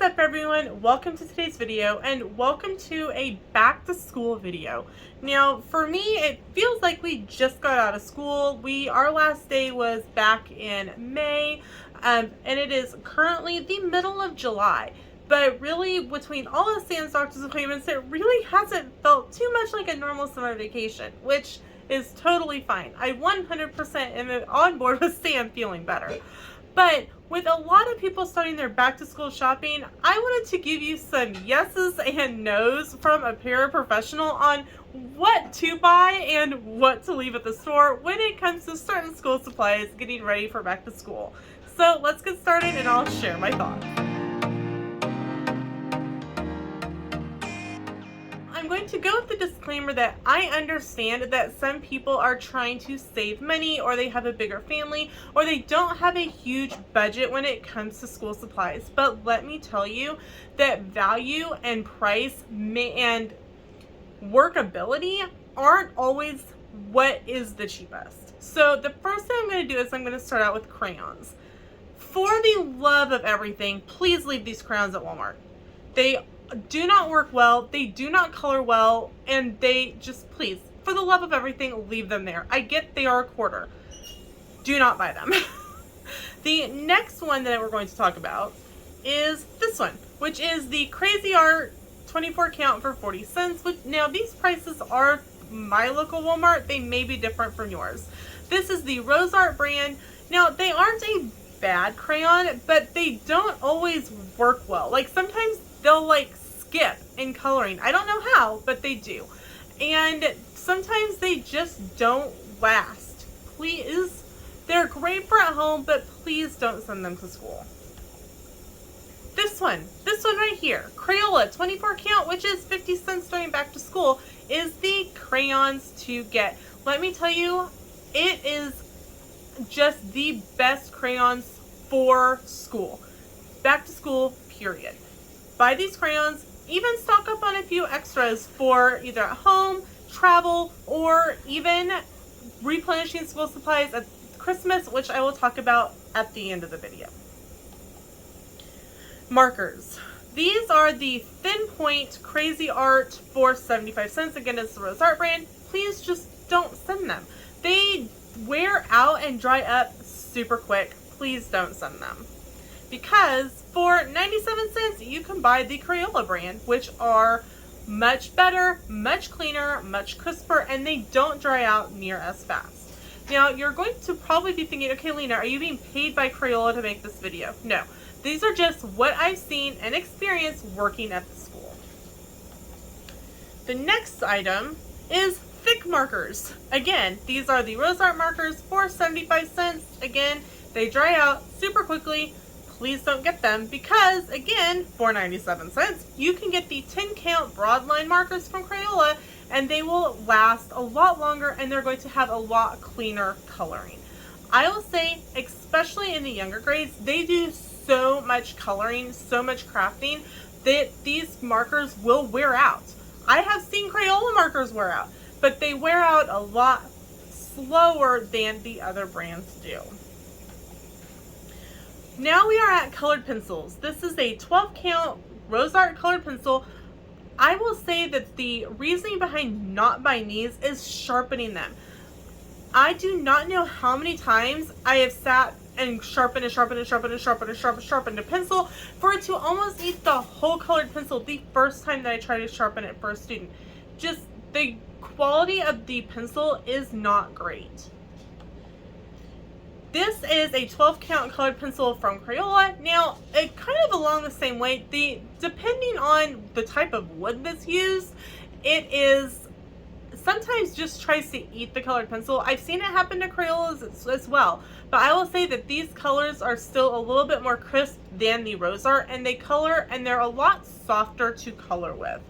What's up everyone? Welcome to today's video and welcome to a back to school video. Now for me it feels like we just got out of school. Our last day was back in May and it is currently the middle of July. But really between all the Sam's doctor's appointments it really hasn't felt too much like a normal summer vacation, which is totally fine. I 100% am on board with Sam feeling better. But with a lot of people starting their back to school shopping, I wanted to give you some yeses and nos from a paraprofessional on what to buy and what to leave at the store when it comes to certain school supplies getting ready for back to school. So let's get started and I'll share my thoughts. I'm going to go with the disclaimer that I understand that some people are trying to save money, or they have a bigger family, or they don't have a huge budget when it comes to school supplies. But let me tell you that value and price and workability aren't always what is the cheapest. So the first thing I'm going to do is I'm going to start out with crayons. For the love of everything, please leave these crayons at Walmart. They do not work well, they do not color well, and they just, please, for the love of everything, leave them there. I get they are a quarter. Do not buy them. The next one that we're going to talk about is this one, which is the Crazy Art 24 count for 40 cents. Now these prices are my local Walmart. They may be different from yours. This is the Rose Art brand. Now they aren't a bad crayon, but they don't always work well. Like sometimes they'll like skip in coloring. I don't know how, but they do. And sometimes they just don't last. Please, they're great for at home, but please don't send them to school. This one right here, Crayola 24 count, which is 50 cents during back to school, is the crayons to get. Let me tell you, it is just the best crayons for school. Back to school, period. Buy these crayons, even stock up on a few extras for either at home, travel, or even replenishing school supplies at Christmas, which I will talk about at the end of the video. Markers. These are the Thin Point Crazy Art for 75 cents. Again, it's the Rose Art brand. Please just don't send them. They wear out and dry up super quick. Please don't send them. Because for 97 cents, you can buy the Crayola brand, which are much better, much cleaner, much crisper, and they don't dry out near as fast. Now, you're going to probably be thinking, okay, Lena, are you being paid by Crayola to make this video? No. These are just what I've seen and experienced working at the school. The next item is thick markers. Again, these are the Rose Art markers for 75 cents. Again, they dry out super quickly. Please don't get them because, again, for 97 cents, you can get the 10 count broadline markers from Crayola and they will last a lot longer and they're going to have a lot cleaner coloring. I will say, especially in the younger grades, they do so much coloring, so much crafting that these markers will wear out. I have seen Crayola markers wear out, but they wear out a lot slower than the other brands do. Now we are at colored pencils. This is a 12 count Rose Art colored pencil. I will say that the reasoning behind not buying these is sharpening them. I do not know how many times I have sat and sharpened a pencil for it to almost eat the whole colored pencil the first time that I tried to sharpen it for a student. Just the quality of the pencil is not great. This is a 12 count colored pencil from Crayola. Now, it kind of along the same way, depending on the type of wood that's used, it is sometimes just tries to eat the colored pencil. I've seen it happen to Crayolas as well, but I will say that these colors are still a little bit more crisp than the Rose Art, and they color and they're a lot softer to color with.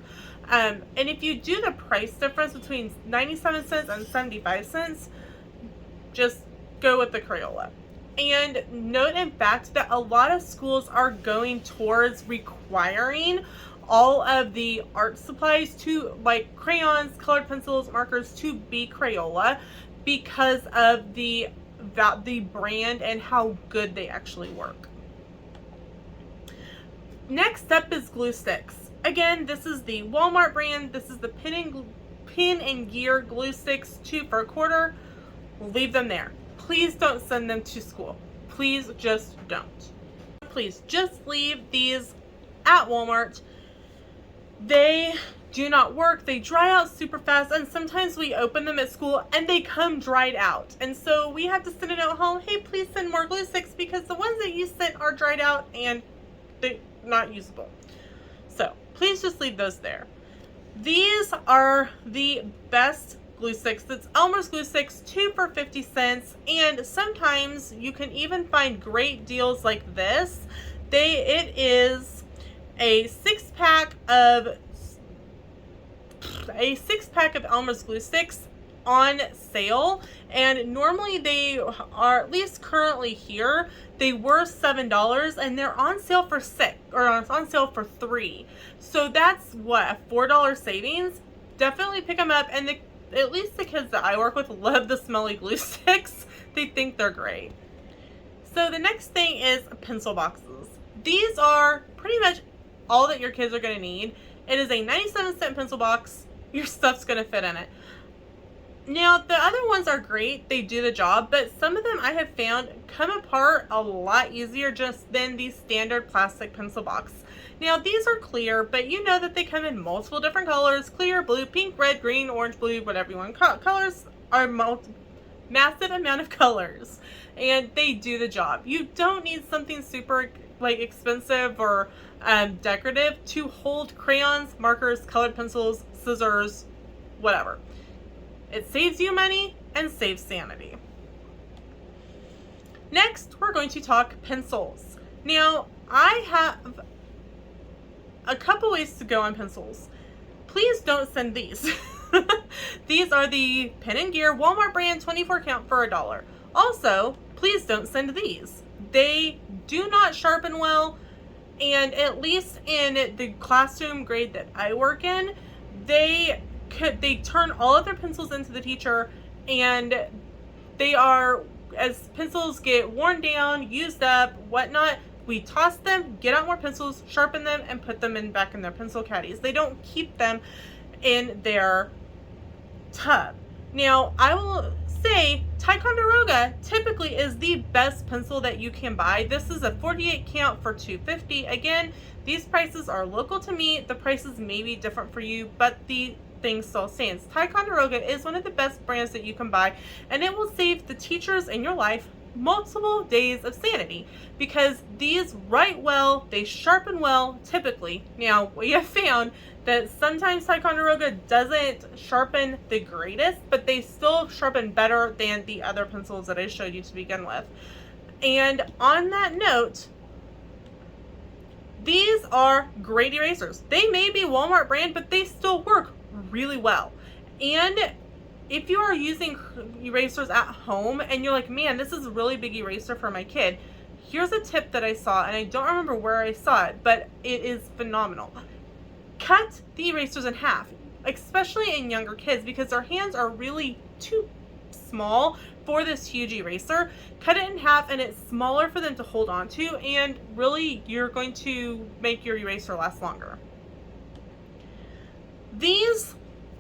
And if you do the price difference between 97 cents and 75 cents, just go with the Crayola. And note in fact that a lot of schools are going towards requiring all of the art supplies to, like crayons, colored pencils, markers, to be Crayola because of the brand and how good they actually work. Next up is glue sticks. Again, this is the Walmart brand. This is the Pin and Gear glue sticks, 2 for $1. Leave them there. Please don't send them to school. Please just don't. Please just leave these at Walmart. They do not work. They dry out super fast, and sometimes we open them at school and they come dried out. And so we have to send a note home, hey, please send more glue sticks because the ones that you sent are dried out and they're not usable. So please just leave those there. These are the best glue sticks. That's Elmer's glue sticks, 2 for 50 cents. And sometimes you can even find great deals like this. It is a 6-pack of Elmer's glue sticks on sale, and normally they are, at least currently here, they were $7 and they're on sale for 6, or on sale for 3. So that's what, a $4 savings. Definitely pick them up, and at least the kids that I work with love the smelly glue sticks. They think they're great. So the next thing is pencil boxes. These are pretty much all that your kids are going to need. It is a 97-cent pencil box. Your stuff's going to fit in it. Now, the other ones are great. They do the job, but some of them I have found come apart a lot easier just than the standard plastic pencil box. Now, these are clear, but you know that they come in multiple different colors: clear, blue, pink, red, green, orange, blue, whatever you want. Colors are massive amount of colors, and they do the job. You don't need something super expensive or decorative to hold crayons, markers, colored pencils, scissors, whatever. It saves you money and saves sanity. Next, we're going to talk pencils. Now, I have a couple ways to go on pencils. Please don't send these. These are the Pen and Gear Walmart brand 24 count for $1. Also, please don't send these. They do not sharpen well, and at least in the classroom grade that I work in, they turn all of their pencils into the teacher, and they are, as pencils get worn down, used up, whatnot, we toss them, get out more pencils, sharpen them, and put them back in their pencil caddies. They don't keep them in their tub. Now, I will say Ticonderoga typically is the best pencil that you can buy. This is a 48 count for $2.50. Again, these prices are local to me. The prices may be different for you, but the thing still stands. Ticonderoga is one of the best brands that you can buy, and it will save the teachers in your life multiple days of sanity, because these write well, they sharpen well typically. Now, we have found that sometimes Ticonderoga doesn't sharpen the greatest, but they still sharpen better than the other pencils that I showed you to begin with. And on that note, these are great erasers. They may be Walmart brand, but they still work really well. And if you are using erasers at home and you're like, man, this is a really big eraser for my kid, here's a tip that I saw, and I don't remember where I saw it, but it is phenomenal. Cut the erasers in half, especially in younger kids, because their hands are really too small for this huge eraser. Cut it in half, and it's smaller for them to hold on to, and really you're going to make your eraser last longer. These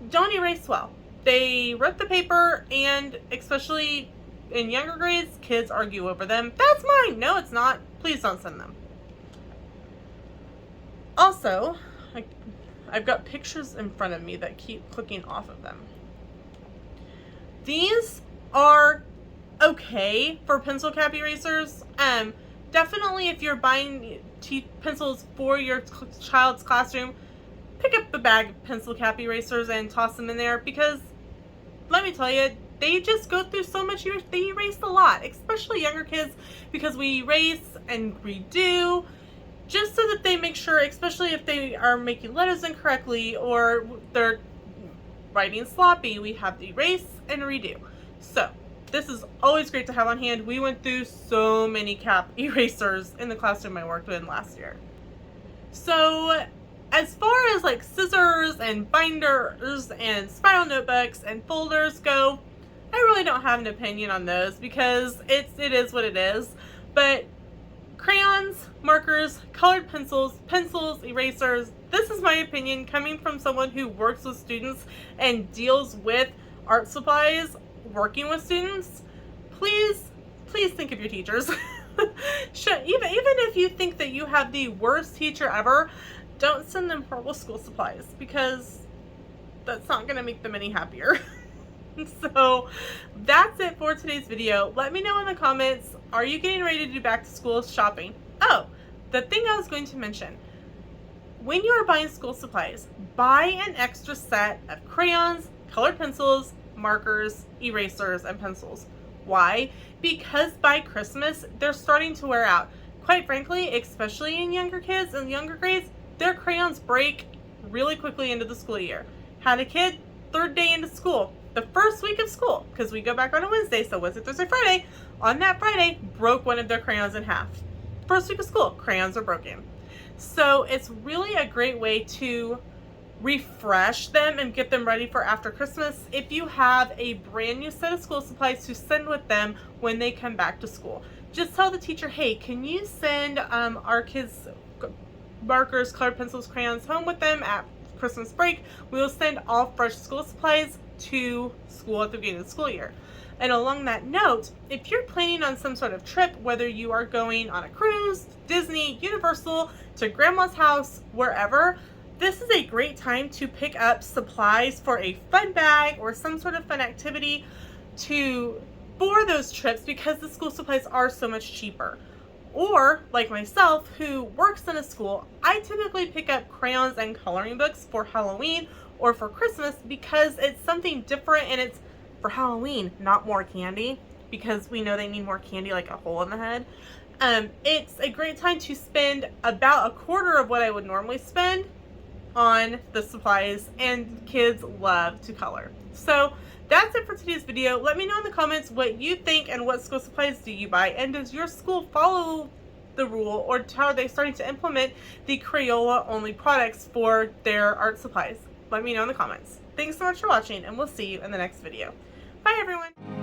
don't erase well. They rip the paper, and especially in younger grades, kids argue over them. That's mine. No, it's not. Please don't send them. Also, I've got pictures in front of me that keep clicking off of them. These are okay for pencil cap erasers. Definitely if you're buying pencils for your child's classroom, pick up a bag of pencil cap erasers and toss them in there, because let me tell you, they just go through so much. They erase a lot, especially younger kids, because we erase and redo just so that they make sure, especially if they are making letters incorrectly or they're writing sloppy, we have to erase and redo. So this is always great to have on hand. We went through so many cap erasers in the classroom I worked in last year. So as far as like scissors and binders and spiral notebooks and folders go, I really don't have an opinion on those, because it is what it is. But Crayons, markers, colored pencils, erasers. This is my opinion coming from someone who works with students and deals with art supplies, working with students. Please think of your teachers. Even if you think that you have the worst teacher ever, don't send them horrible school supplies, because that's not going to make them any happier. So that's it for today's video. Let me know in the comments, are you getting ready to do back to school shopping? Oh, the thing I was going to mention, when you are buying school supplies, buy an extra set of crayons, colored pencils, markers, erasers, and pencils. Why? Because by Christmas, they're starting to wear out. Quite frankly, especially in younger kids and younger grades, their crayons break really quickly into the school year. Had a kid, 3rd day into school, the first week of school, because we go back on a Wednesday, so Wednesday, Thursday, Friday, on that Friday, broke one of their crayons in half. First week of school, crayons are broken. So it's really a great way to refresh them and get them ready for after Christmas if you have a brand new set of school supplies to send with them when they come back to school. Just tell the teacher, hey, can you send our kids markers, colored pencils, crayons home with them at Christmas break? We will send all fresh school supplies to school at the beginning of the school year. And along that note, if you're planning on some sort of trip, whether you are going on a cruise, Disney, Universal, to grandma's house, wherever, this is a great time to pick up supplies for a fun bag or some sort of fun activity for those trips, because the school supplies are so much cheaper. Or, like myself, who works in a school, I typically pick up crayons and coloring books for Halloween or for Christmas, because it's something different, and it's for Halloween, not more candy, because we know they need more candy, like a hole in the head. It's a great time to spend about a quarter of what I would normally spend on the supplies, and kids love to color. So that's it for today's video. Let me know in the comments what you think, and what school supplies do you buy, and does your school follow the rule, or how are they starting to implement the Crayola only products for their art supplies? Let me know in the comments. Thanks so much for watching, and we'll see you in the next video. Bye everyone!